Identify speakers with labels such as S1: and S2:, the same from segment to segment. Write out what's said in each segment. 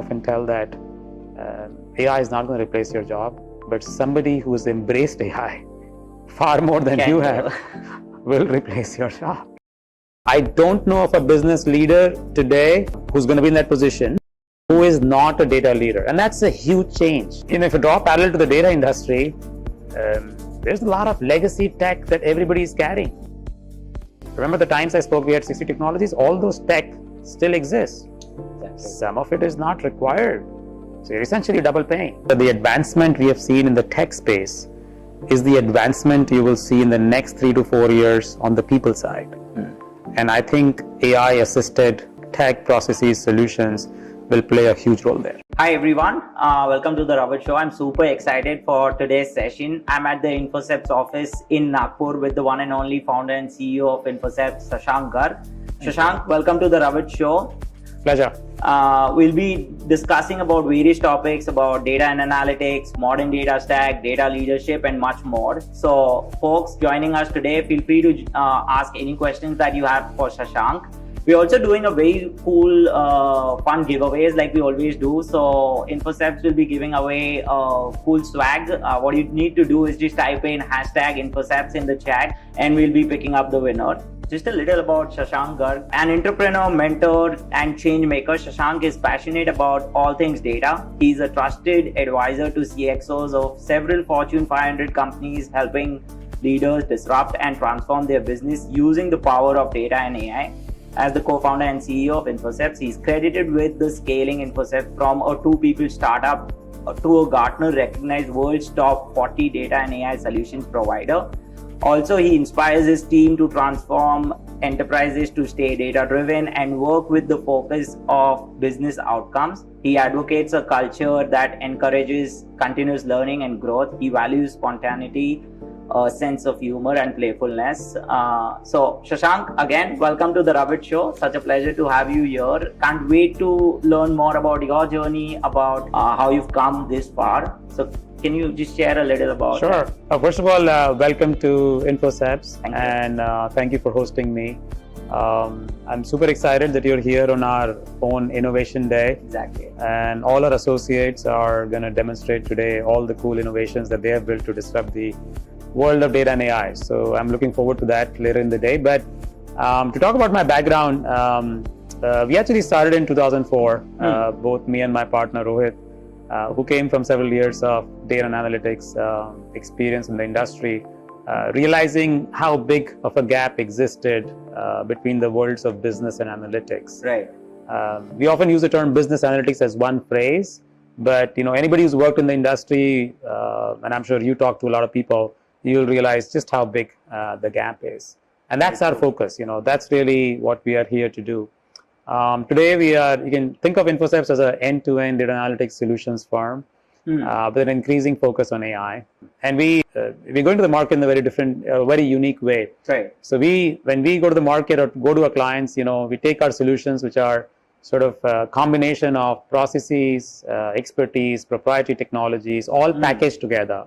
S1: often tell that AI is not going to replace your job, but somebody who's embraced AI far more than you have will replace your job. I don't know of a business leader today who's going to be in that position who is not a data leader, and that's a huge change. If you draw parallel to the data industry, there's a lot of legacy tech that everybody is carrying. Remember the times I spoke, we had 60 technologies, all those tech still exist. Exactly. Some of it is not required. So you're essentially double paying. But the advancement we have seen in the tech space is the advancement you will see in the next 3 to 4 years on the people side. And I think AI assisted tech processes solutions will play a huge role there.
S2: Hi everyone, welcome to the Ravit Show. I'm super excited for today's session. I'm at the InfoCepts office in Nagpur with the one and only founder and CEO of InfoCepts, Shashank Garg. Shashank, welcome to the Ravit Show.
S1: Pleasure.
S2: We'll be discussing about various topics about data and analytics, modern data stack, data leadership, and much more. So folks joining us today, feel free to ask any questions that you have for Shashank. We're also doing a very cool, fun giveaways like we always do. So InfoCepts will be giving away cool swag. What you need to do is just type in hashtag InfoCepts in the chat and we'll be picking up the winner. Just a little about Shashank Garg. An entrepreneur, mentor, and change maker, Shashank is passionate about all things data. He's a trusted advisor to CXOs of several Fortune 500 companies, helping leaders disrupt and transform their business using the power of data and AI. As the co-founder and CEO of InfoCepts, he's credited with the scaling InfoCepts from a 2-people startup to a Gartner-recognized world's top 40 data and AI solutions provider. Also, he inspires his team to transform enterprises to stay data-driven and work with the focus of business outcomes. He advocates a culture that encourages continuous learning and growth. He values spontaneity, a sense of humor and playfulness. So Shashank, again, welcome to the Ravit Show. Such a pleasure to have you here. Can't wait to learn more about your journey, about how you've come this far. So can you just share a little about
S1: Sure. First of all, welcome to InfoCepts, and thank you for hosting me. I'm super excited that you're here on our own Innovation Day.
S2: Exactly.
S1: And all our associates are going to demonstrate today all the cool innovations that they have built to disrupt the world of data and AI. So I'm looking forward to that later in the day. But to talk about my background, we actually started in 2004, both me and my partner Rohit, who came from several years of data and analytics experience in the industry, realizing how big of a gap existed between the worlds of business and analytics.
S2: Right.
S1: We often use the term business analytics as one phrase, but anybody who's worked in the industry, and I'm sure you talk to a lot of people, you'll realize just how big the gap is. And that's our focus. That's really what we are here to do. Today you can think of InfoCepts as an end-to-end data analytics solutions firm with an increasing focus on AI. And we're going to the market in a very different, very unique way.
S2: Right.
S1: So when we go to the market or go to our clients, we take our solutions, which are sort of a combination of processes, expertise, proprietary technologies, all packaged together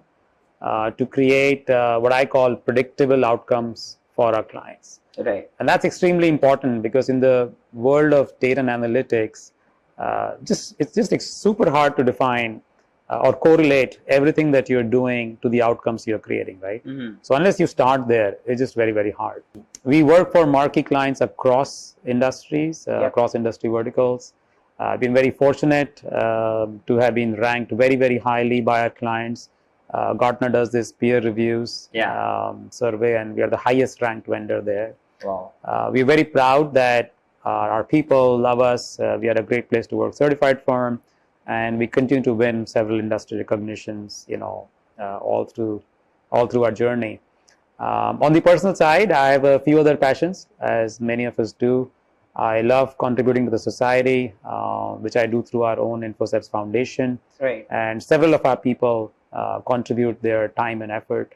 S1: to create what I call predictable outcomes for our clients.
S2: Right.
S1: And that's extremely important because in the world of data and analytics, it's just super hard to define or correlate everything that you're doing to the outcomes you're creating, right? So unless you start there, it's just very, very hard. We work for marquee clients across industries, across industry verticals. I've been very fortunate to have been ranked very, very highly by our clients. Gartner does this peer reviews survey, and we are the highest ranked vendor there.
S2: Wow.
S1: We're very proud that our people love us. We are a great place to work certified firm, and we continue to win several industry recognitions, all through our journey. On the personal side, I have a few other passions, as many of us do. I love contributing to the society, which I do through our own InfoCepts Foundation.
S2: Right.
S1: And several of our people contribute their time and effort.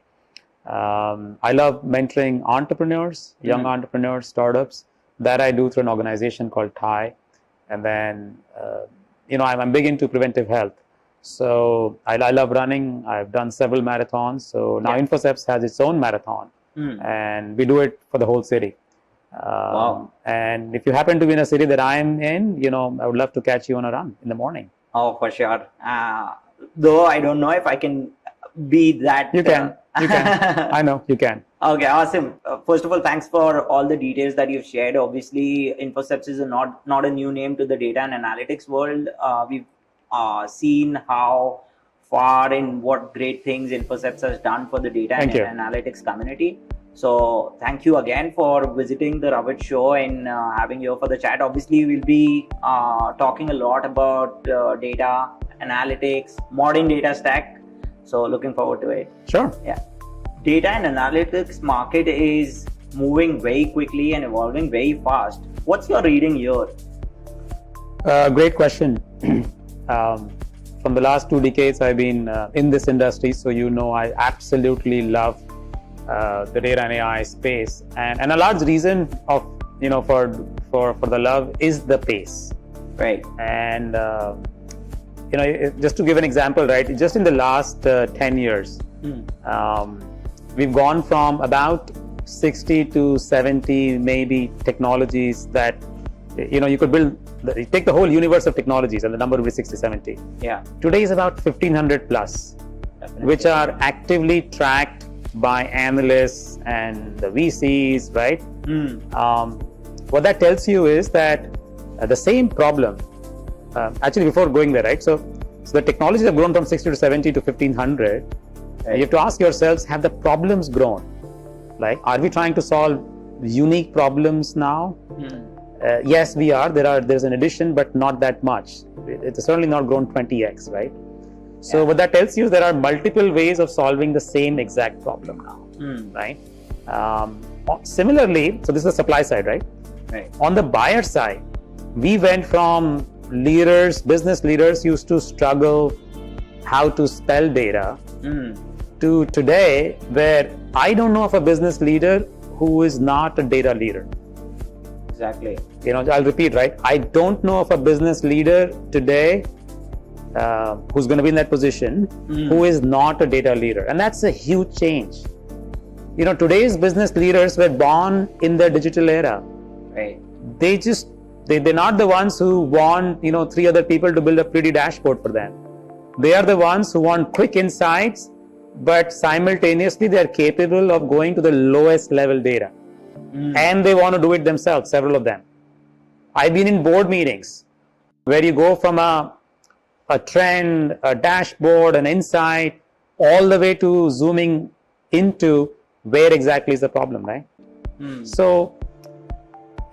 S1: I love mentoring entrepreneurs, young entrepreneurs, startups. That I do through an organization called TIE. And then, I'm big into preventive health. So I love running. I've done several marathons. So now InfoCepts has its own marathon, and we do it for the whole city.
S2: Wow.
S1: And if you happen to be in a city that I'm in, I would love to catch you on a run in the morning.
S2: Oh, for sure. Though I don't know if I can be that.
S1: You can. I know you can.
S2: Okay, awesome. First of all, thanks for all the details that you've shared. Obviously, Infoceps is not a new name to the data and analytics world. We've seen how far and what great things Infoceps has done for the data and analytics community. So thank you again for visiting the Ravit Show and having you for the chat. Obviously, we'll be talking a lot about data analytics, modern data stack. So looking forward to it.
S1: Sure.
S2: Yeah. Data and analytics market is moving very quickly and evolving very fast. What's your reading here?
S1: Great question. From the last 2 decades, I've been in this industry, so I absolutely love the data and AI space, and a large reason of for the love is the pace,
S2: right?
S1: And just to give an example, right? Just in the last 10 years, we've gone from about 60 to 70 maybe technologies that you could build. Take the whole universe of technologies, and the number will be 60, 70.
S2: Yeah.
S1: Today is about 1,500 plus, which are actively tracked by analysts and the VCs, right? What that tells you is that the same problem, actually before going there, right? So the technologies have grown from 60 to 70 to 1,500.
S2: Right.
S1: You have to ask yourselves, have the problems grown? Like, are we trying to solve unique problems now? Yes, we are. There's an addition, but not that much. It's certainly not grown 20x, right? So what that tells you is there are multiple ways of solving the same exact problem now, right? Similarly, so this is the supply side, right?
S2: Right.
S1: On the buyer side, we went from business leaders used to struggle how to spell data to today where I don't know of a business leader who is not a data leader.
S2: Exactly.
S1: I'll repeat, right? I don't know of a business leader today who's going to be in that position who is not a data leader, and that's a huge change. Today's business leaders were born in the digital era.
S2: Right.
S1: They're not the ones who want 3 other people to build a pretty dashboard for them. They are the ones who want quick insights, but simultaneously they are capable of going to the lowest level data, and they want to do it themselves. Several of them. I've been in board meetings where you go from a trend, a dashboard, an insight, all the way to zooming into where exactly is the problem, right? So,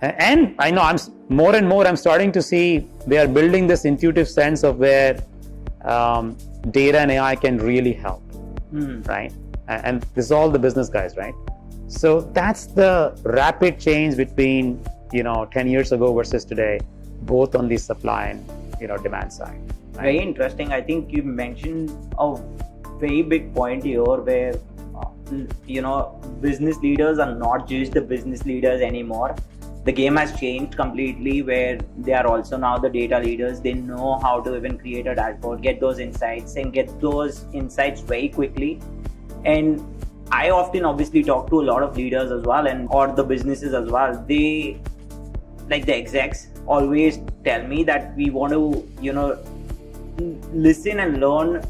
S1: and I know more and more I'm starting to see they are building this intuitive sense of where data and AI can really help, right? And this is all the business guys, right? So that's the rapid change between 10 years ago versus today, both on the supply and demand side. Right?
S2: Very interesting. I think you mentioned a very big point here where business leaders are not just the business leaders anymore. The game has changed completely where they are also now the data leaders. They know how to even create a dashboard, get those insights very quickly. And I often obviously talk to a lot of leaders as well or the businesses as well. They, like the execs, always tell me that we want to listen and learn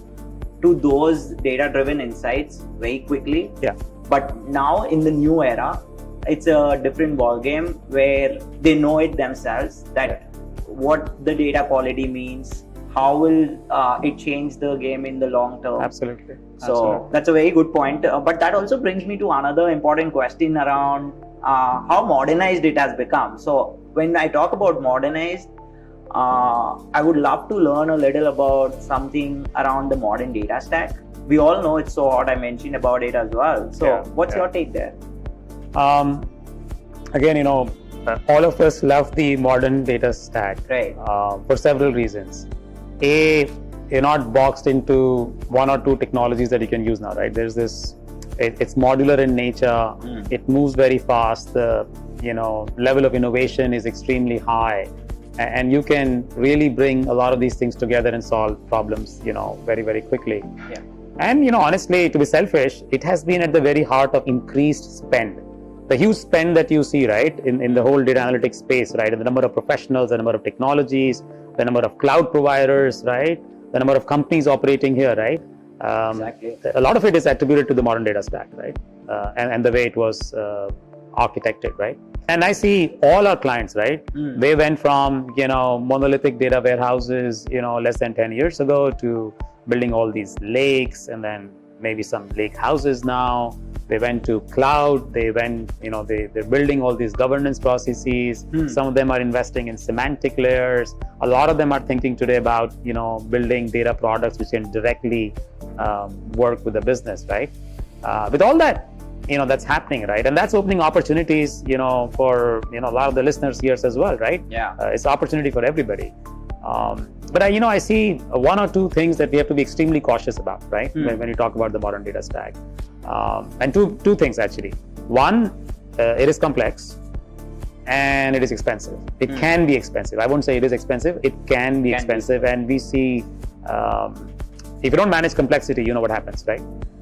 S2: to those data driven insights very quickly.
S1: Yeah.
S2: But now in the new era, it's a different ball game where they know it themselves that what the data quality means, how will it change the game in the long term.
S1: Absolutely.
S2: So that's a very good point. But that also brings me to another important question around how modernized it has become. So when I talk about modernized, I would love to learn a little about something around the modern data stack. We all know it's so hot. I mentioned about it as well. So what's your take there?
S1: Again, all of us love the modern data stack,
S2: right?
S1: For several reasons. You're not boxed into 1 or 2 technologies that you can use now, right? There's this, it's modular in nature. It moves very fast. The level of innovation is extremely high, and you can really bring a lot of these things together and solve problems, very, very quickly.
S2: Yeah.
S1: And honestly, to be selfish, it has been at the very heart of increased spend the huge spend that you see, right, in the whole data analytics space, right, and the number of professionals, the number of technologies, the number of cloud providers, right, the number of companies operating here, right?
S2: Exactly.
S1: A lot of it is attributed to the modern data stack, right, and the way it was architected, right? And I see all our clients, right? They went from, monolithic data warehouses, less than 10 years ago to building all these lakes, and then maybe some lake houses now. They went to cloud. They went, they're building all these governance processes. Some of them are investing in semantic layers. A lot of them are thinking today about, building data products which can directly work with the business, right? With all that, that's happening, right? And that's opening opportunities, for, a lot of the listeners here as well, right?
S2: Yeah.
S1: It's opportunity for everybody. But I see one or two things that we have to be extremely cautious about, right? When you talk about the modern data stack. And two things actually. One, it is complex and it is expensive. It can be expensive. I won't say it is expensive. It can be expensive. And we see, if you don't manage complexity, you know what happens, right?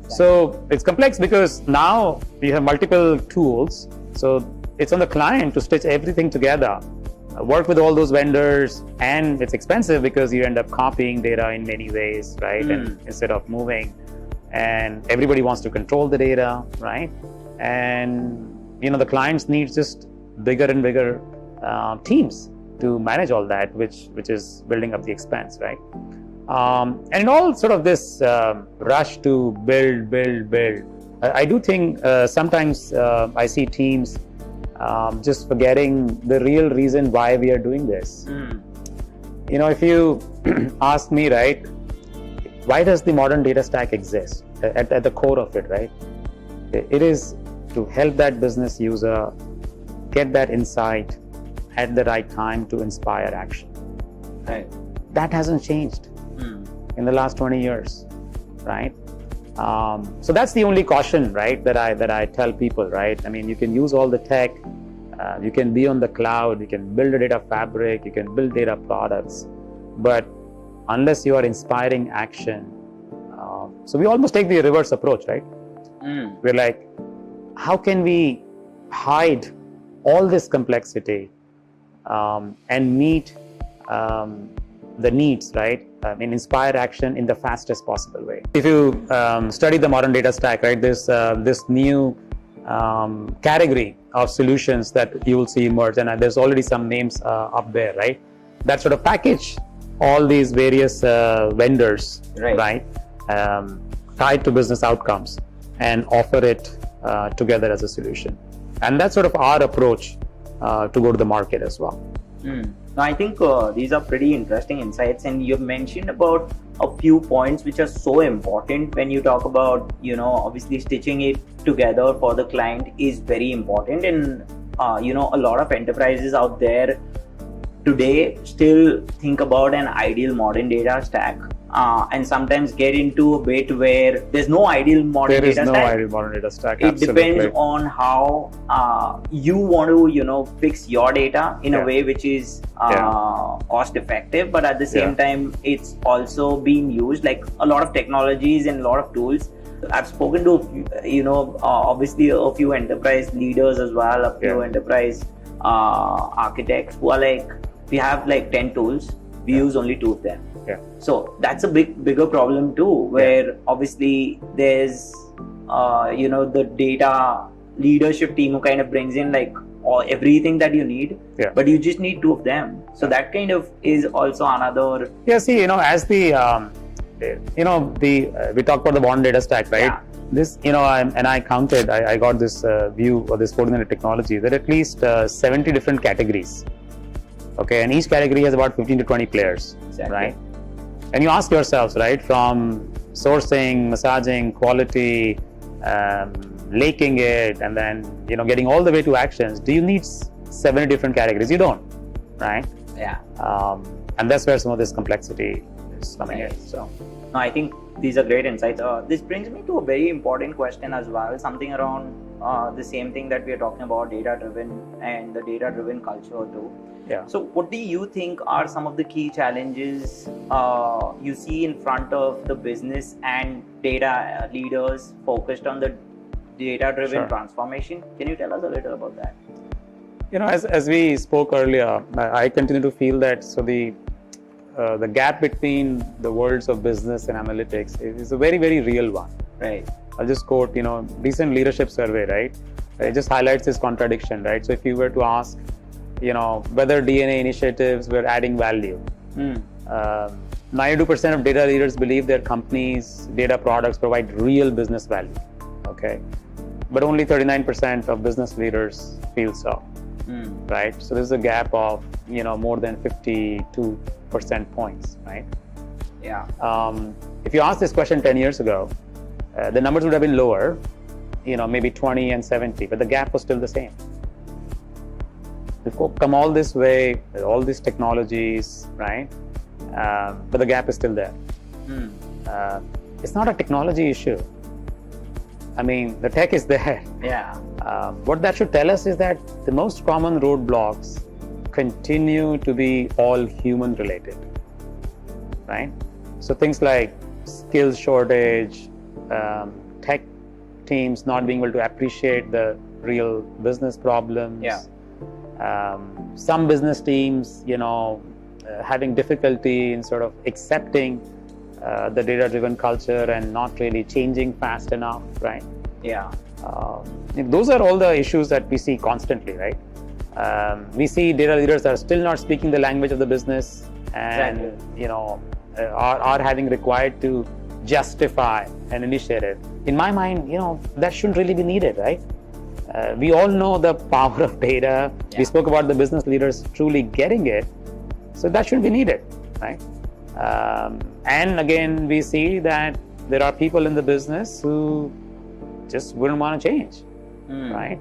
S1: So it's complex because now you have multiple tools. So it's on the client to stitch everything together, work with all those vendors, and it's expensive because you end up copying data in many ways, right? And instead of moving, and everybody wants to control the data, right? And the clients need just bigger and bigger teams to manage all that, which is building up the expense, right? And in all sort of this rush to build, I do think sometimes I see teams just forgetting the real reason why we are doing this. If you ask me, right, why does the modern data stack exist? At the core of it, right? It is to help that business user get that insight at the right time to inspire action.
S2: Right.
S1: That hasn't changed in the last 20 years, right? So that's the only caution, right, that I tell people, right? I mean, you can use all the tech, you can be on the cloud, you can build a data fabric, you can build data products, but unless you are inspiring action, so we almost take the reverse approach, right? We're like, how can we hide all this complexity and meet the needs, right? And inspire action in the fastest possible way. If you study the modern data stack, right, this new category of solutions that you will see emerge, and there's already some names up there, right? That sort of package all these various vendors, right? Tied to business outcomes and offer it together as a solution. And that's sort of our approach to go to the market as well.
S2: Now, I think these are pretty interesting insights, and you've mentioned about a few points which are so important when you talk about, obviously stitching it together for the client is very important. And, a lot of enterprises out there today still think about an ideal modern data stack and sometimes get into a bit where there's no ideal modern data stack.
S1: There is no ideal modern data stack.
S2: It depends on how you want to, fix your data in a way which is cost effective, but at the same time, it's also being used like a lot of technologies and a lot of tools. I've spoken to, obviously a few enterprise leaders as well, a few enterprise architects who are like, we have like 10 tools, we use only 2 of them. So that's a bigger problem too, where obviously there's, the data leadership team who kind of brings in like everything that you need, but you just need 2 of them. So that kind of is also another.
S1: See, as the, we talked about the modern data stack, right? This, I counted, I got this view or this coordinated technology that at least 70 different categories. Okay, and each category has about 15 to 20 players, right? And you ask yourselves, right, from sourcing, massaging, quality, laking it, and then, getting all the way to actions. Do you need 70 different categories? You don't, right? And that's where some of this complexity is coming in. So,
S2: no, I think these are great insights. This brings me to a very important question as well, something around the same thing that we are talking about, data-driven and the data-driven culture too. So what do you think are some of the key challenges you see in front of the business and data leaders focused on the data-driven
S1: Sure.
S2: transformation. Can you tell us a little about that?
S1: As we spoke earlier, I continue to feel that the gap between the worlds of business and analytics is a very, very real one.
S2: Right.
S1: I'll just quote, recent leadership survey, right? It just highlights this contradiction, right? So if you were to ask, whether DNA initiatives were adding value, 92% of data leaders believe their company's data products provide real business value, okay? But only 39% of business leaders feel so, right? So there's a gap of, more than 52% points, right?
S2: Yeah.
S1: If you asked this question 10 years ago, the numbers would have been lower, maybe 20 and 70, but the gap was still the same. We've come all this way with all these technologies, right? But the gap is still there. It's not a technology issue. I mean, the tech is there.
S2: Yeah.
S1: What that should tell us is that the most common roadblocks continue to be all human related, right? So things like skills shortage, tech teams not being able to appreciate the real business problems.
S2: Yeah.
S1: Some business teams, having difficulty in sort of accepting the data-driven culture and not really changing fast enough, right?
S2: Yeah.
S1: Those are all the issues that we see constantly, right? We see data leaders that are still not speaking the language of the business and,
S2: Exactly.
S1: Are having required to justify an initiative. In my mind, that shouldn't really be needed, right? We all know the power of data.
S2: Yeah.
S1: We spoke about the business leaders truly getting it. So that shouldn't be needed, right? And again, we see that there are people in the business who just wouldn't want to change, right?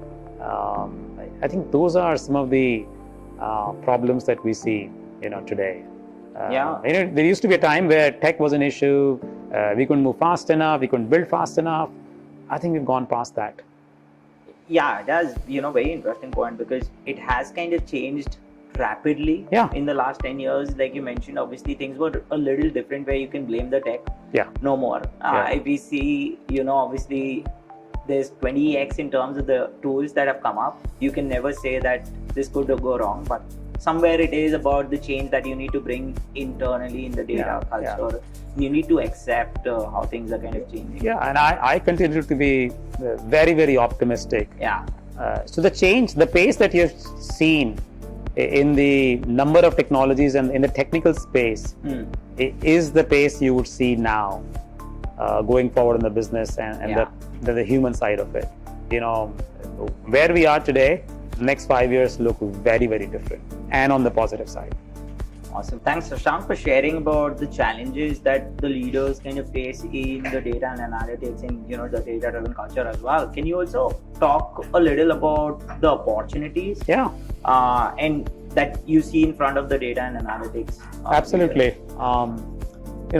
S1: I think those are some of the problems that we see, today.
S2: Yeah.
S1: There used to be a time where tech was an issue. We couldn't move fast enough. We couldn't build fast enough. I think we've gone past that.
S2: Yeah, that's very interesting point, because it has kind of changed rapidly in the last 10 years. Like you mentioned, obviously things were a little different where you can blame the tech.
S1: Yeah.
S2: No more. If we see, obviously there's 20x in terms of the tools that have come up. You can never say that this could go wrong, but somewhere it is about the change that you need to bring internally in the data culture. You need to accept how things are kind of changing.
S1: Yeah, and I continue to be very, very optimistic.
S2: Yeah.
S1: So the pace that you've seen in the number of technologies and in the technical space is the pace you would see now going forward in the business and the human side of it. Where we are today, the next 5 years look very, very different, and on the positive side.
S2: Awesome. Thanks, Shashank, for sharing about the challenges that the leaders kind of face in the data and analytics and the data-driven culture as well. Can you also talk a little about the opportunities?
S1: Yeah.
S2: And that you see in front of the data and analytics?
S1: Absolutely.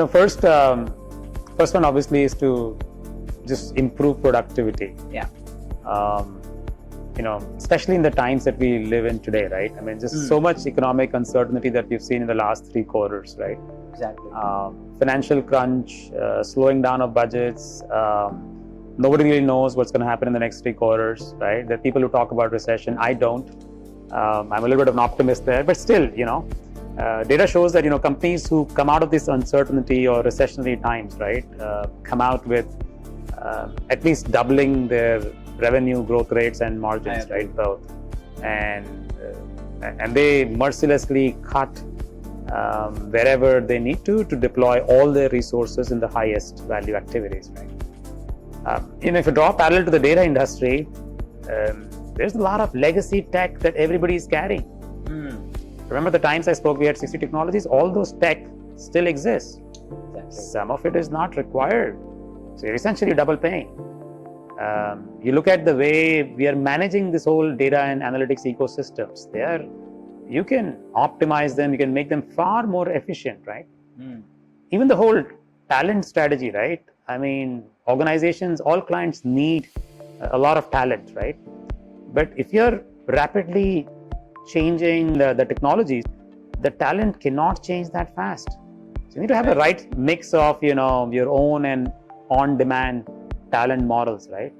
S1: First one obviously is to just improve productivity.
S2: Yeah.
S1: Especially in the times that we live in today, right? I mean, just so much economic uncertainty that we've seen in the last 3 quarters, right?
S2: Exactly.
S1: Financial crunch, slowing down of budgets. Nobody really knows what's going to happen in the next 3 quarters, right? There are people who talk about recession. I don't. I'm a little bit of an optimist there, but still, data shows that, companies who come out of this uncertainty or recessionary times, right, come out with at least doubling their revenue growth rates and margins, right, growth, and they mercilessly cut wherever they need to deploy all their resources in the highest value activities, right? If you draw a parallel to the data industry, there's a lot of legacy tech that everybody is carrying. Remember the times I spoke, we had 60 technologies, all those tech still exist.
S2: Exactly.
S1: Some of it is not required. So you're essentially double paying. You look at the way we are managing this whole data and analytics ecosystems. You can optimize them, you can make them far more efficient, right? Even the whole talent strategy, right? I mean, organizations, all clients need a lot of talent, right? But if you're rapidly changing the technologies, the talent cannot change that fast. So you need to have the right mix of, your own and on-demand talent models, right?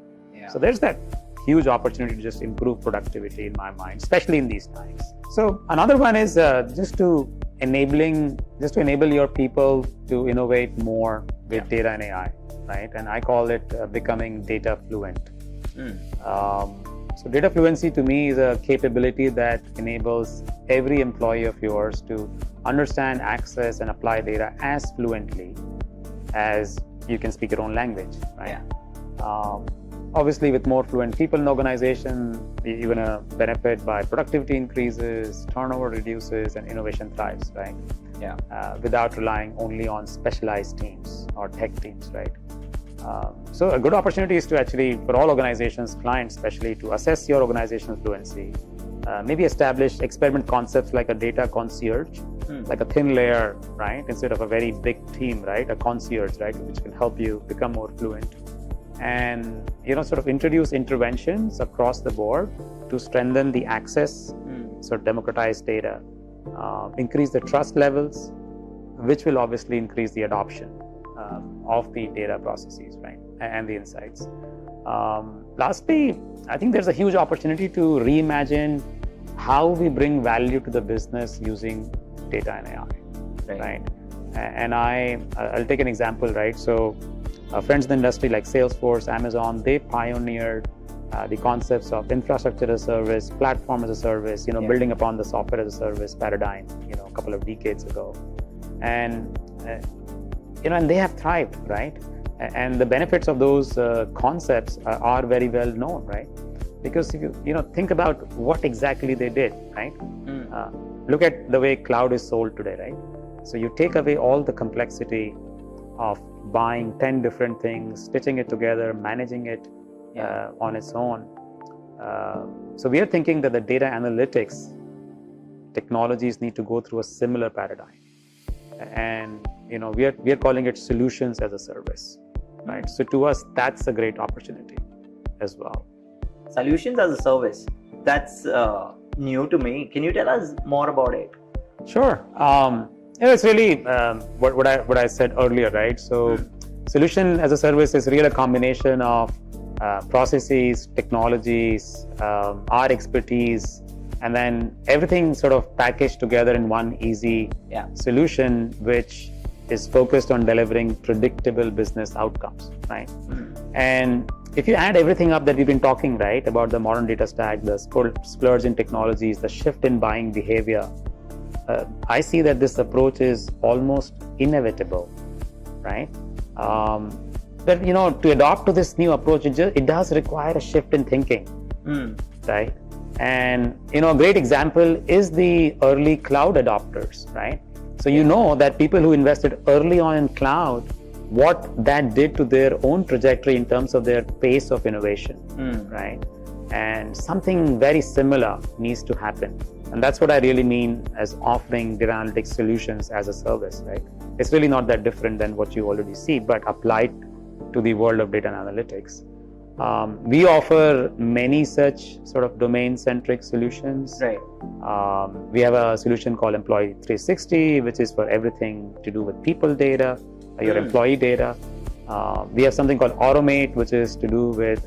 S1: So there's that huge opportunity to just improve productivity in my mind, especially in these times. So another one is just to enable your people to innovate more with data and AI, right? And I call it becoming data fluent. So data fluency to me is a capability that enables every employee of yours to understand, access, and apply data as fluently as you can speak your own language, right? Obviously, with more fluent people in the organization, you're going to benefit by productivity increases, turnover reduces, and innovation thrives, right? Without relying only on specialized teams or tech teams, right? So a good opportunity is to actually, for all organizations, clients especially, to assess your organizational fluency, maybe establish experiment concepts like a data concierge, like a thin layer, right? Instead of a very big team, right? A concierge, right? Which can help you become more fluent. And, sort of introduce interventions across the board to strengthen the access, so democratize data, increase the trust levels, which will obviously increase the adoption of the data processes, right, and the insights. Lastly, I think there's a huge opportunity to reimagine how we bring value to the business using data and AI, right? And I'll take an example, right? So friends in the industry like Salesforce, Amazon, they pioneered the concepts of infrastructure as a service, platform as a service, building upon the software as a service paradigm, a couple of decades ago. And and they have thrived, right? And the benefits of those concepts are very well known, right? Because if you think about what exactly they did, right? Look at the way cloud is sold today, right? So you take away all the complexity of buying 10 different things, stitching it together, managing it on its own. So we are thinking that the data analytics technologies need to go through a similar paradigm. And we are calling it solutions as a service, right? So to us, that's a great opportunity as well.
S2: Solutions as a service, that's new to me. Can you tell us more about it?
S1: Sure. It's really what I said earlier, right? So solution as a service is really a combination of processes, technologies, our expertise, and then everything sort of packaged together in one easy solution, which is focused on delivering predictable business outcomes, right? And if you add everything up that we've been talking, right, about the modern data stack, the splurge in technologies, the shift in buying behavior, I see that this approach is almost inevitable, right? But to adopt to this new approach, it does require a shift in thinking, right? And a great example is the early cloud adopters, right? So that people who invested early on in cloud, what that did to their own trajectory in terms of their pace of innovation, right? And something very similar needs to happen. And that's what I really mean as offering data analytics solutions as a service, right? It's really not that different than what you already see, but applied to the world of data analytics. We offer many such sort of domain-centric solutions.
S2: Right.
S1: We have a solution called Employee 360, which is for everything to do with people data, your employee data. We have something called Automate, which is to do with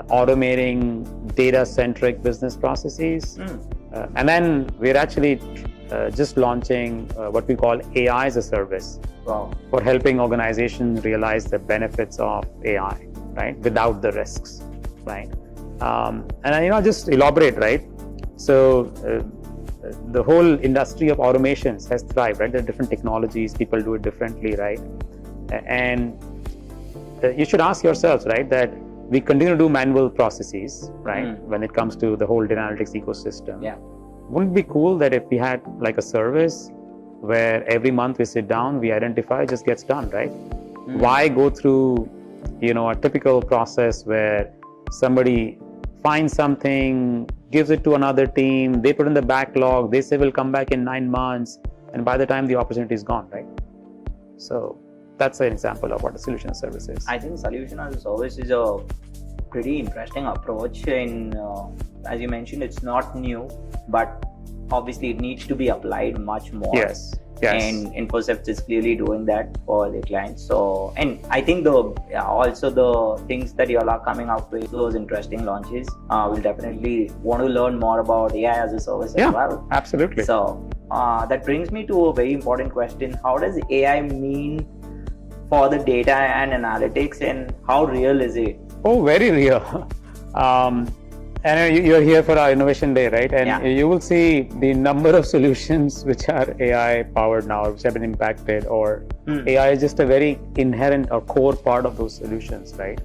S1: automating data-centric business processes. And then we're actually just launching what we call AI as a service for helping organizations realize the benefits of AI, right, without the risks, right? And I'll just elaborate, right? So the whole industry of automations has thrived, right? There are different technologies, people do it differently, right? And you should ask yourselves, right, that we continue to do manual processes, right, when it comes to the whole data analytics ecosystem. Wouldn't it be cool that if we had like a service where every month we sit down, we identify, it just gets done, right? Why go through, a typical process where somebody finds something, gives it to another team, they put in the backlog, they say we'll come back in 9 months, and by the time the opportunity is gone, right? So that's an example of what a solution as a service is.
S2: I think solution as a service is a pretty interesting approach. And as you mentioned, it's not new, but obviously it needs to be applied much more.
S1: Yes.
S2: And Infoceps is clearly doing that for the clients. So, and I think also the things that you all are coming up with, those interesting launches, we'll definitely want to learn more about AI as a service as well.
S1: Absolutely.
S2: So that brings me to a very important question. How does AI mean for the data and analytics, and how real is it?
S1: Oh, very real. And you're here for our Innovation Day, right? And you will see the number of solutions which are AI powered now, which have been impacted, or AI is just a very inherent or core part of those solutions, right?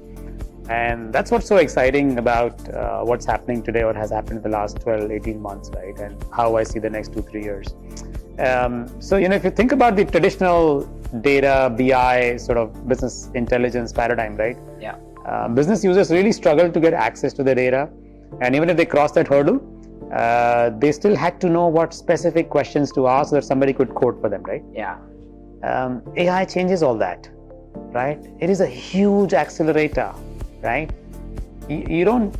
S1: And that's what's so exciting about what's happening today, or has happened in the last 12, 18 months, right? And how I see the next 2-3 years. So, if you think about the traditional data, BI, sort of business intelligence paradigm, right? Business users really struggle to get access to the data. And even if they crossed that hurdle, they still had to know what specific questions to ask so that somebody could code for them, right? AI changes all that, right? It is a huge accelerator, right? You don't,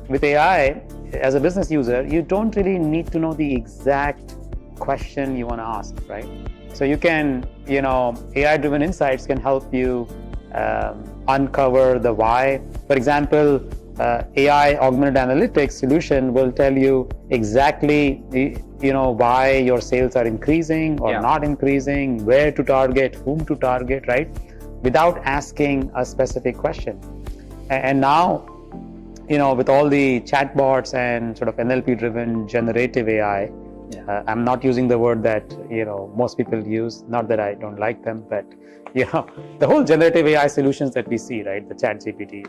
S1: with AI, as a business user, you don't really need to know the exact question you want to ask, right? So you can, AI-driven insights can help you uncover the why. For example, AI augmented analytics solution will tell you exactly why your sales are increasing or not increasing, where to target, whom to target, right? Without asking a specific question. And now, with all the chatbots and sort of NLP driven generative AI, I'm not using the word that most people use, not that I don't like them, but the whole generative AI solutions that we see, right? The ChatGPT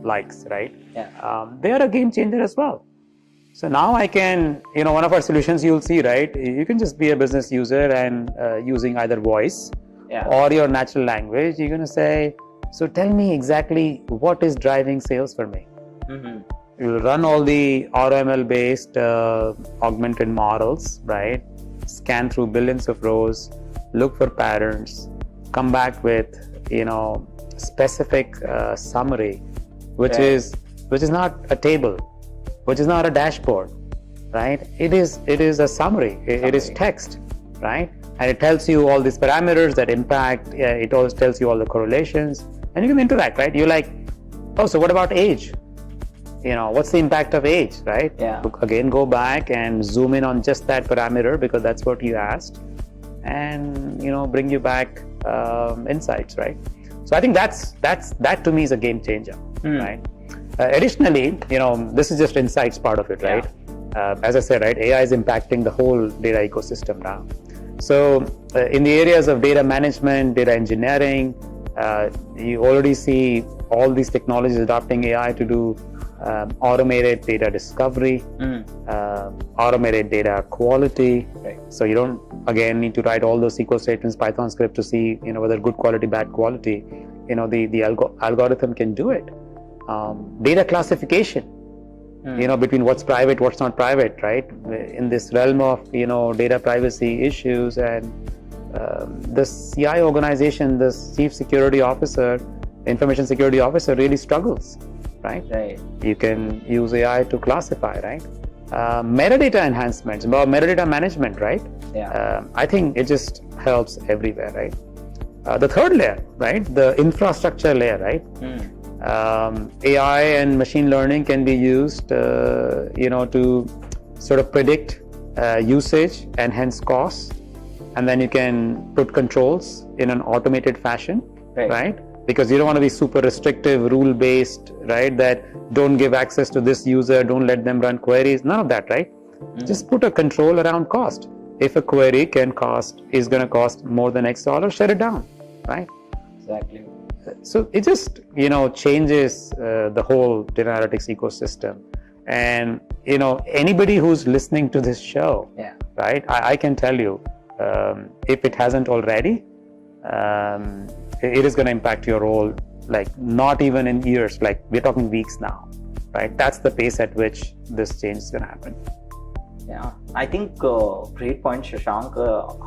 S1: likes, right? They are a game changer as well. So now I can, one of our solutions you'll see, right? You can just be a business user and using either voice or your natural language. You're going to say, so tell me exactly what is driving sales for me. You'll run all the RML based augmented models, right? Scan through billions of rows, look for patterns, come back with, specific summary, which is not a table, which is not a dashboard, right? It is a summary. It is text, right? And it tells you all these parameters that impact. It also tells you all the correlations, and you can interact, right? You're like, oh, so what about age? What's the impact of age, right? Again, go back and zoom in on just that parameter because that's what you asked, and bring you back insights, right? So I think that to me is a game changer, right? Additionally, this is just insights part of it, right? As I said, right, AI is impacting the whole data ecosystem now. So in the areas of data management, data engineering, you already see all these technologies adopting AI to do automated data discovery, automated data quality. So you don't, again, need to write all those SQL statements, Python script to see, whether good quality, bad quality. The algorithm can do it. Data classification, between what's private, what's not private, right? In this realm of, data privacy issues, and the CI organization, the Chief Security Officer, Information Security Officer really struggles, right? You can use AI to classify, right? Metadata enhancements, about metadata management, right? I think it just helps everywhere, right? The third layer, right? The infrastructure layer, right? AI and machine learning can be used, to sort of predict usage and hence costs, and then you can put controls in an automated fashion, right? Because you don't want to be super restrictive, rule-based, right? That don't give access to this user, don't let them run queries, none of that, right? Just put a control around cost. If a query is going to cost more than X dollars, shut it down, right?
S2: Exactly.
S1: So it just, changes the whole data analytics ecosystem. And, anybody who's listening to this show, right? I can tell you, if it hasn't already, it is going to impact your role, like not even in years, like we're talking weeks now, right? That's the pace at which this change is going to happen.
S2: I think great point, Shashank.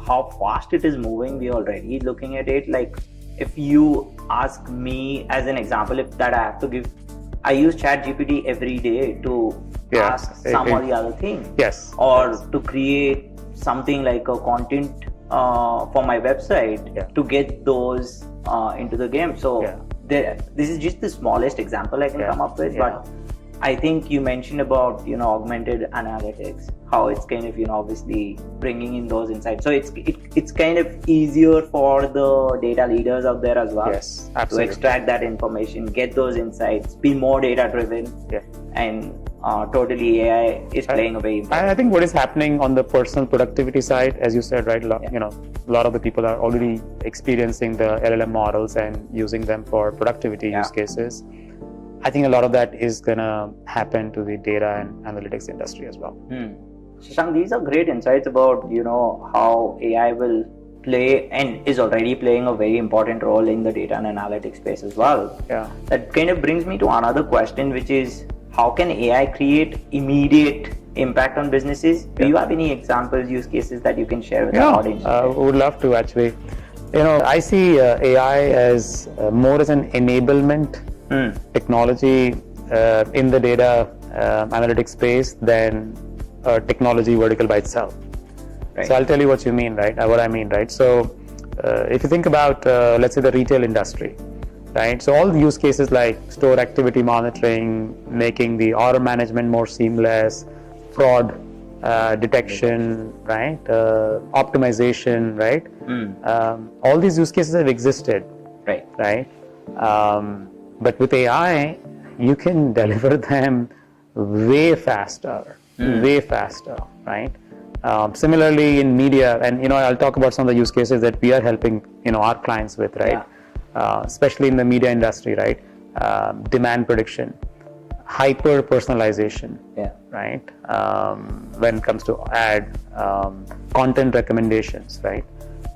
S2: How fast it is moving, we're already looking at it. Like, if you ask me as an example, if that I have to give, I use ChatGPT every day to ask some or the other thing.
S1: Yes.
S2: Or to create something like a content for my website to get those into the game. So this is just the smallest example I can come up with, but I think you mentioned about augmented analytics, how it's kind of obviously bringing in those insights. So it's kind of easier for the data leaders out there as well to extract that information, get those insights, be more data driven, and totally AI is playing a very important.
S1: I think what is happening on the personal productivity side, as you said, right? A lot of the people are already experiencing the LLM models and using them for productivity use cases. I think a lot of that is going to happen to the data and analytics industry as well.
S2: Shashank, these are great insights about, how AI will play and is already playing a very important role in the data and analytics space as well. That kind of brings me to another question, which is how can AI create immediate impact on businesses? Do you have any examples, use cases that you can share with our audience?
S1: Would love to actually. I see AI as more as an enablement technology in the data analytics space than a technology vertical by itself. So I'll tell you what you mean, right? What I mean, right? So if you think about, let's say, the retail industry, right? So all the use cases like store activity monitoring, making the order management more seamless, fraud detection, right? Optimization, right? All these use cases have existed, right? But with AI, you can deliver them way faster, right? Similarly in media, and I'll talk about some of the use cases that we are helping our clients with, right? Especially in the media industry, right? Demand prediction, hyper personalization, right? When it comes to ad, content recommendations, right?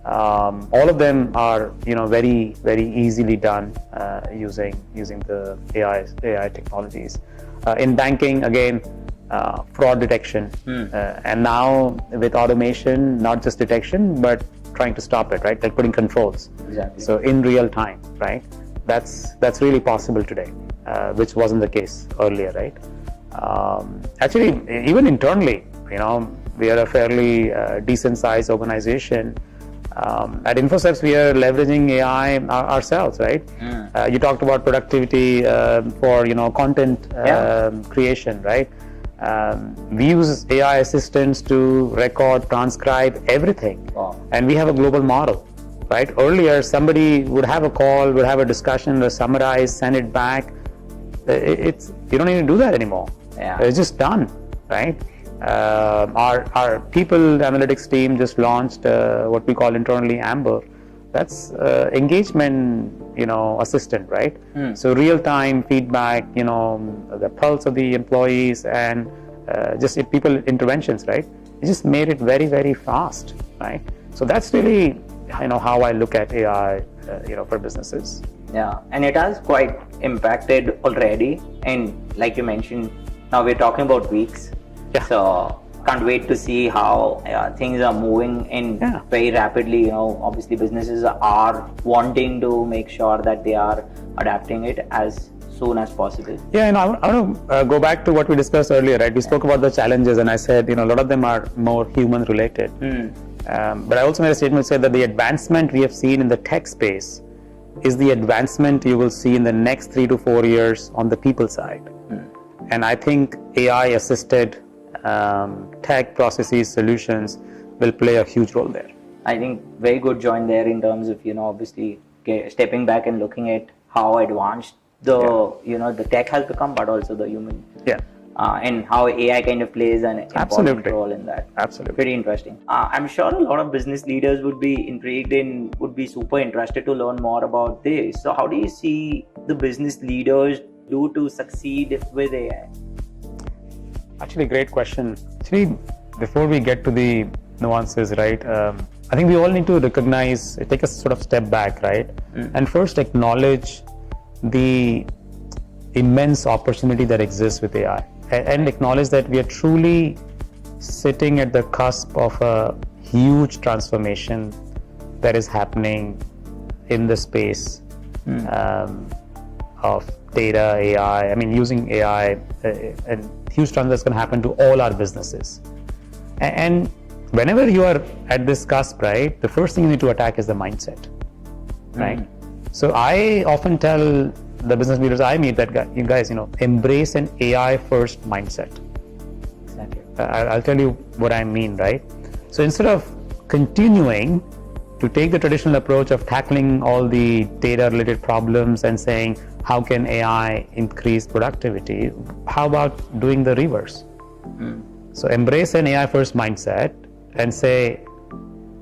S1: All of them are very, very easily done using the AI technologies. In banking, again, fraud detection, and now with automation, not just detection but trying to stop it, right? Like putting controls. So in real time, right? That's really possible today, which wasn't the case earlier, right? Actually, even internally, we are a fairly decent sized organization. At Infoceps, we are leveraging AI ourselves, right? You talked about productivity for content creation, right? We use AI assistants to record, transcribe everything, and we have a global model, right? Earlier, somebody would have a call, would have a discussion, or summarize, send it back. You don't even do that anymore. It's just done, right? Our people analytics team just launched what we call internally Amber. That's engagement, assistant, right? So real-time feedback, the pulse of the employees, and just people interventions, right? It just made it very, very fast, right? So that's really, how I look at AI, for businesses.
S2: And it has quite impacted already. And like you mentioned, now we're talking about weeks. So can't wait to see how things are moving in very rapidly. Obviously businesses are wanting to make sure that they are adapting it as soon as possible.
S1: I want to go back to what we discussed earlier, right? We spoke about the challenges, and I said, a lot of them are more human related. But I also made a statement that said that the advancement we have seen in the tech space is the advancement you will see in the next 3 to 4 years on the people side. And I think AI assisted tech processes solutions will play a huge role there.
S2: I think very good join there in terms of obviously stepping back and looking at how advanced the tech has become, but also the human and how AI kind of plays an important role in that.
S1: Absolutely.
S2: Very interesting. I'm sure a lot of business leaders would be intrigued and would be super interested to learn more about this. So how do you see the business leaders do to succeed with AI?
S1: Actually, great question. Actually, before we get to the nuances, right, I think we all need to recognize, take a sort of step back, right, and first acknowledge the immense opportunity that exists with AI, and acknowledge that we are truly sitting at the cusp of a huge transformation that is happening in the space of data, AI. I mean, using AI, and huge transfer that's going to happen to all our businesses. And whenever you are at this cusp, right, the first thing you need to attack is the mindset, right? So I often tell the business leaders I meet that you guys, embrace an AI first mindset.
S2: Exactly.
S1: I'll tell you what I mean, right? So instead of continuing to take the traditional approach of tackling all the data related problems and saying, how can AI increase productivity? How about doing the reverse? So embrace an AI first mindset and say,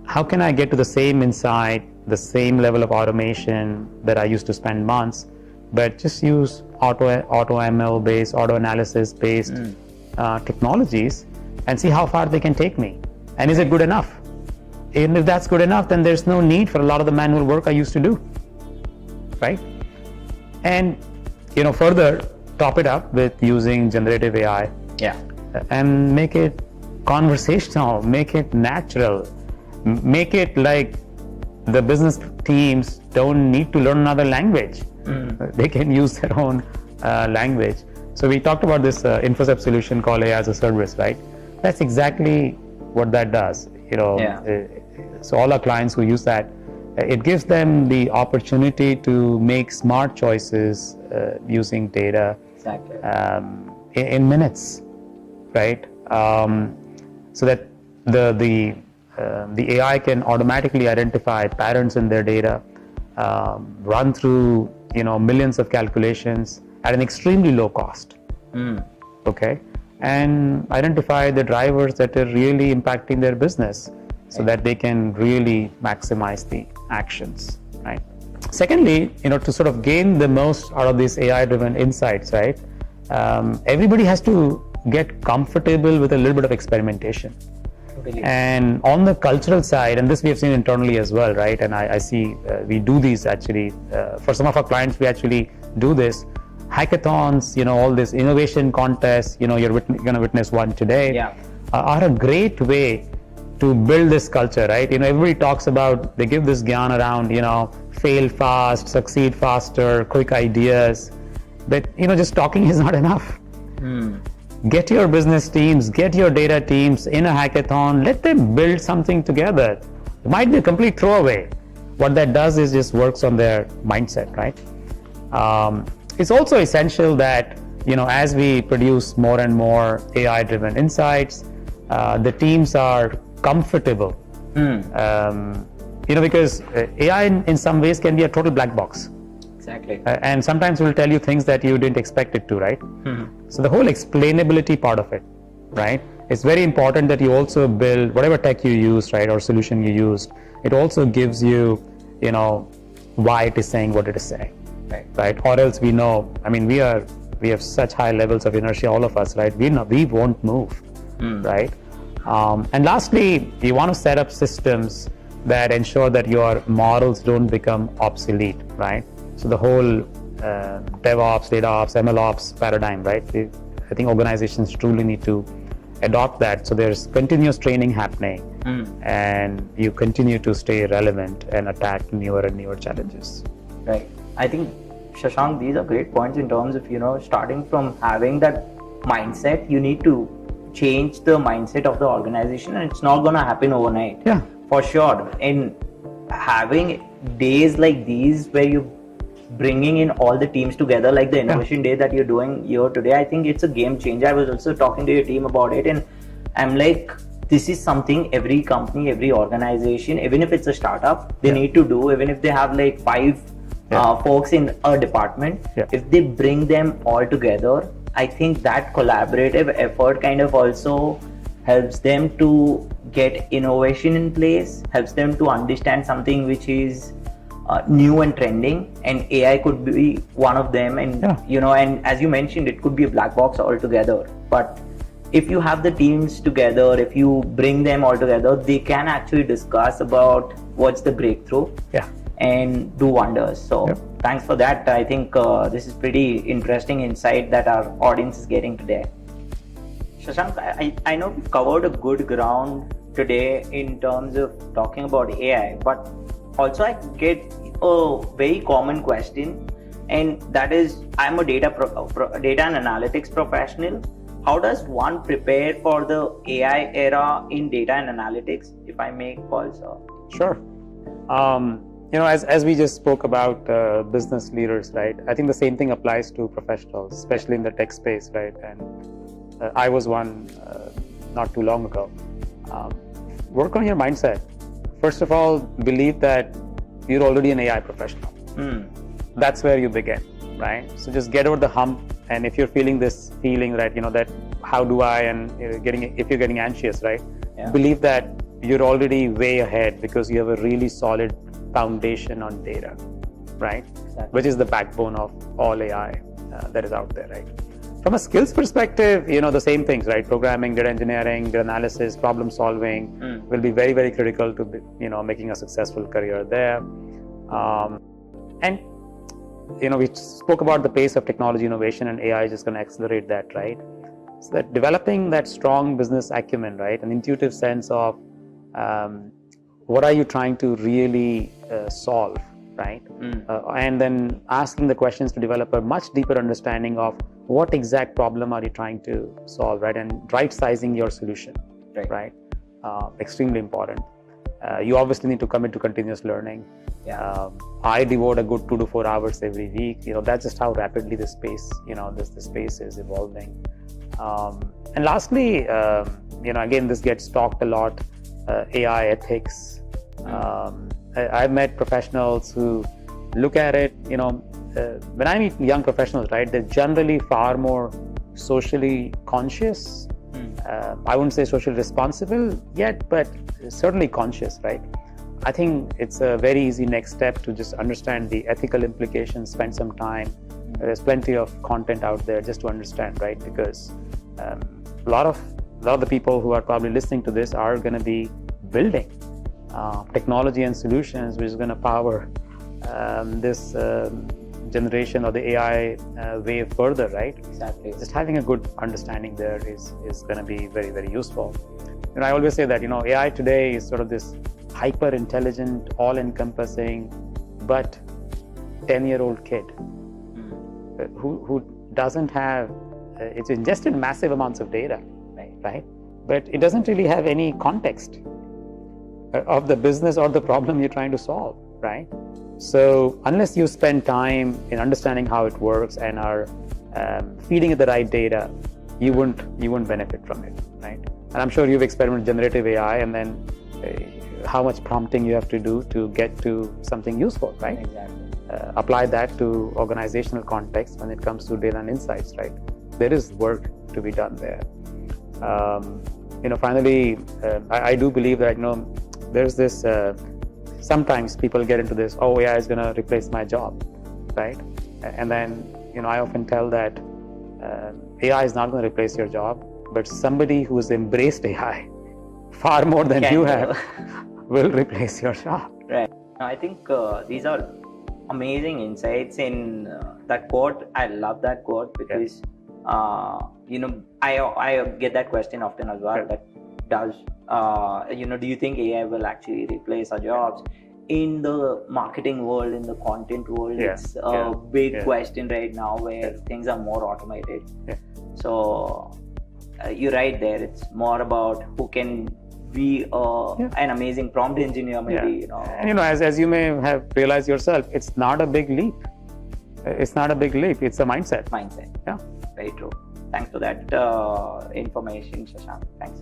S1: how can I get to the same insight, the same level of automation that I used to spend months, but just use auto ML based, auto analysis based technologies and see how far they can take me. And is it good enough? And if that's good enough, then there's no need for a lot of the manual work I used to do, right? And further top it up with using generative AI.
S2: Yeah.
S1: And make it conversational, make it natural, make it like the business teams don't need to learn another language. They can use their own language. So we talked about this Infocept solution called AI as a service, right? That's exactly what that does. So all our clients who use that, it gives them the opportunity to make smart choices using data.
S2: Exactly.
S1: In minutes, right? So that the AI can automatically identify patterns in their data, run through millions of calculations at an extremely low cost. Okay, and identify the drivers that are really impacting their business, so that they can really maximize the actions, right? Secondly, to sort of gain the most out of these AI-driven insights, right? Everybody has to get comfortable with a little bit of experimentation.
S2: Totally.
S1: And on the cultural side, and this we have seen internally as well, right? And I see we do these actually for some of our clients. We actually do this hackathons, all this innovation contests. You're going to witness one today.
S2: Yeah.
S1: Are a great way to build this culture, right? Everybody talks about, they give this gyan around, fail fast, succeed faster, quick ideas. But, just talking is not enough. Get your business teams, get your data teams in a hackathon, let them build something together. It might be a complete throwaway. What that does is just works on their mindset, right? It's also essential that, as we produce more and more AI-driven insights, the teams are comfortable. Because AI in some ways can be a total black box.
S2: Exactly.
S1: And sometimes it will tell you things that you didn't expect it to, right? So the whole explainability part of it, right? It's very important that you also build whatever tech you use, right, or solution you used. It also gives you, why it is saying what it is saying, right? Or else we know. I mean, we have such high levels of inertia, all of us, right? We won't move, right? And lastly, you want to set up systems that ensure that your models don't become obsolete, right? So the whole DevOps, DataOps, MLOps paradigm, right? I think organizations truly need to adopt that. So there's continuous training happening, and you continue to stay relevant and attack newer and newer challenges.
S2: Right. I think, Shashank, these are great points in terms of, starting from having that mindset. You need to change the mindset of the organization, and it's not going to happen overnight.
S1: Yeah.
S2: For sure. And having days like these where you bringing in all the teams together, like the innovation day that you're doing here today, I think it's a game changer. I was also talking to your team about it, and I'm like, this is something every company, every organization, even if it's a startup, they need to do. Even if they have like 5 folks in a department, if they bring them all together, I think that collaborative effort kind of also helps them to get innovation in place, helps them to understand something which is new and trending, and AI could be one of them. And and as you mentioned, it could be a black box altogether. But if you have the teams together, if you bring them all together, they can actually discuss about what's the breakthrough and do wonders. So thanks for that. I think this is pretty interesting insight that our audience is getting today. Shashank, I know we've covered a good ground today in terms of talking about AI, but also I get a very common question and that is I'm a data and analytics professional. How does one prepare for the AI era in data and analytics, if I may call so?
S1: Sure. As we just spoke about business leaders, right? I think the same thing applies to professionals, especially in the tech space, right? And I was one not too long ago. Work on your mindset. First of all, believe that you're already an AI professional. That's where you begin, right? So just get over the hump. And if you're feeling this feeling, right, that how do I, and if you're getting anxious, right? Yeah. Believe that you're already way ahead because you have a really solid foundation on data, right? Exactly. Which is the backbone of all AI that is out there, right? From a skills perspective, the same things, right? Programming, data engineering, data analysis, problem solving will be very, very critical to, making a successful career there. And we spoke about the pace of technology innovation, and AI is just going to accelerate that, right? So that developing that strong business acumen, right? An intuitive sense of what are you trying to really solve, right? And then asking the questions to develop a much deeper understanding of what exact problem are you trying to solve, right? And right-sizing your solution, right? Extremely important. You obviously need to commit to continuous learning. Yeah. I devote a good 2 to 4 hours every week. That's just how rapidly the space, the space is evolving. And lastly, again, this gets talked a lot. AI ethics. I've met professionals who look at it, when I meet young professionals, right, they're generally far more socially conscious. I wouldn't say socially responsible yet, but certainly conscious, right? I think it's a very easy next step to just understand the ethical implications, spend some time. There's plenty of content out there just to understand, right? Because a lot of the people who are probably listening to this are going to be building technology and solutions which is going to power this generation or the AI wave further, right? Exactly. Just having a good understanding there is going to be very, very useful. I always say that AI today is sort of this hyper intelligent, all-encompassing, but 10-year-old kid who doesn't have. It's ingested massive amounts of data, right? But it doesn't really have any context of the business or the problem you're trying to solve, right? So unless you spend time in understanding how it works and are feeding it the right data, you wouldn't benefit from it, right? And I'm sure you've experimented with generative AI, and then how much prompting you have to do to get to something useful, right? Exactly. Apply that to organizational context when it comes to data and insights, right? There is work to be done there. Finally, I do believe that there's this. Sometimes people get into this. Oh, AI is going to replace my job, right? And then I often tell that AI is not going to replace your job, but somebody who's embraced AI far more than you have will replace your job.
S2: Right. I think these are amazing insights in that quote. I love that quote because I get that question often as well. That does do you think AI will actually replace our jobs? In the marketing world, in the content world, it's a big question right now where things are more automated. So you're right there. It's more about who can be an amazing prompt engineer, maybe.
S1: And as you may have realized yourself, it's not a big leap. It's not a big leap. It's a mindset.
S2: Yeah. Very true. Thanks for that information, Shashank. Thanks.